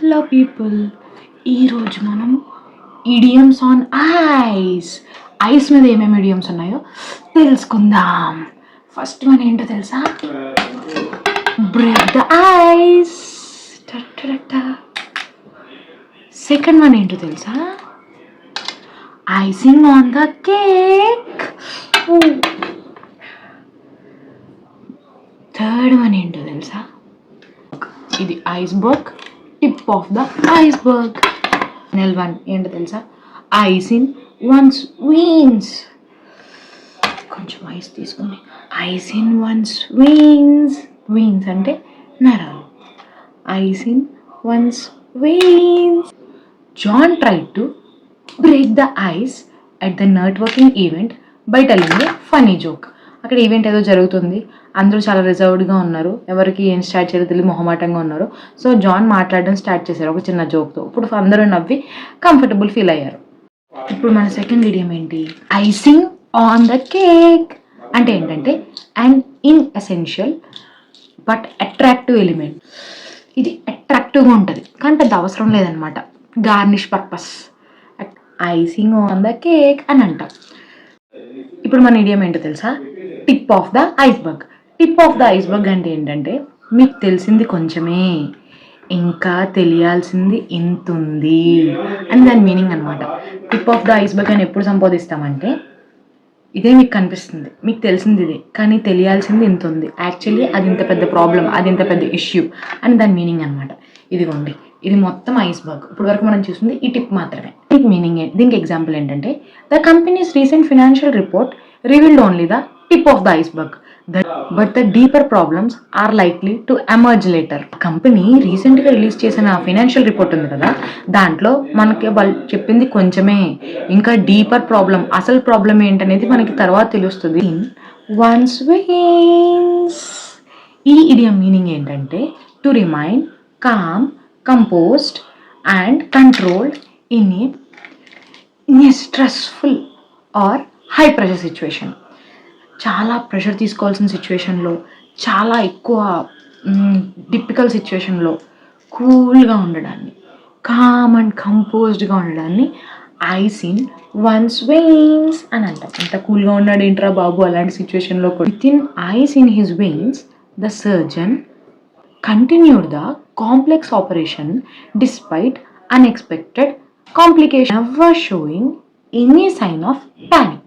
Hello people, ఈరోజు మనం idioms on ice మీద ఏమేమి ఇడియమ్స్ ఉన్నాయో తెలుసుకుందాం. ఫస్ట్ వన్ ఏంటో తెలుసా? Break the ice. Second one ఏంటో తెలుసా? Icing on the cake. Third one ఏంటో తెలుసా? ఇది iceberg, tip of the iceberg. నెల్ వన్ ఏంటో తెలుసా? Ice in one's veins. కొంచెం ఐస్ తీసుకుని ice in one's veins. Veins అంటే నరాలు. Ice in one's veins. John tried to break the ice at the networking event by telling a funny joke. అక్కడ event ఏదో జరుగుతుంది, అందరూ చాలా రిజర్వ్డ్గా ఉన్నారు, ఎవరికి ఏం స్టార్ట్ చేయాలో తెలియదు, మొహమాటంగా ఉన్నారు. సో జాన్ మాట్లాడడం స్టార్ట్ చేశారు ఒక చిన్న జోక్తో. ఇప్పుడు అందరూ నవ్వి కంఫర్టబుల్ ఫీల్ అయ్యారు. ఇప్పుడు మన సెకండ్ ఇడియం ఏంటి? ఐసింగ్ ఆన్ ద కేక్ అంటే ఏంటంటే and in essential but attractive element. ఇది అట్రాక్టివ్గా ఉంటుంది కానీ పెద్ద అవసరం లేదనమాట, garnish purpose. Icing on the cake అని అంటాం. ఇప్పుడు మన ఇడియం ఏంటో తెలుసా? Tip of the iceberg. Tip of the iceberg అంటే ఏంటంటే మీకు తెలిసింది కొంచెమే, ఇంకా తెలియాల్సింది ఇంత ఉంది అని దాని మీనింగ్ అనమాట. టిప్ ఆఫ్ ద ఐస్బర్గ్ అని ఎప్పుడు సంబోధిస్తామంటే ఇదే మీకు కనిపిస్తుంది, మీకు తెలిసింది ఇదే, కానీ తెలియాల్సింది ఇంత ఉంది, యాక్చువల్లీ అది ఇంత పెద్ద ప్రాబ్లం, అది ఇంత పెద్ద ఇష్యూ అని దాని మీనింగ్ అనమాట. ఇదిగోండి, ఇది మొత్తం ఐస్బర్గ్. ఇప్పుడు వరకు మనం చూస్తుంది ఈ టిప్ మాత్రమే. దీనికి మీనింగ్ దీనికి ఎగ్జాంపుల్ ఏంటంటే the company's recent financial report revealed only the tip of the iceberg but the deeper problems are likely to emerge later. Company రీసెంట్గా రిలీజ్ చేసిన ఫైనాన్షియల్ రిపోర్ట్ ఉంది కదా, దాంట్లో మనకి వాళ్ళు చెప్పింది కొంచెమే, ఇంకా డీపర్ ప్రాబ్లం, అసలు ప్రాబ్లం ఏంటనేది మనకి తర్వాత తెలుస్తుంది. వన్స్ వీన్స్. ఈ ఇడియం మీనింగ్ ఏంటంటే to remain calm, composed and controlled in a stressful or high pressure situation. చాలా ప్రెషర్ తీసుకోవాల్సిన సిచ్యువేషన్లో, చాలా ఎక్కువ డిఫికల్ సిచ్యువేషన్లో కూల్గా ఉండడాన్ని, కామ్ అండ్ కంపోజ్డ్గా ఉండడాన్ని ఐస్ ఇన్ వన్స్ వెయిన్స్ అని అంటాం. ఎంత కూల్గా ఉన్నాడు ఏంట్రా బాబు అలాంటి సిచ్యువేషన్లో కూడా. With in ice in his veins the surgeon continued the complex operation despite unexpected complications, never showing any sign of panic.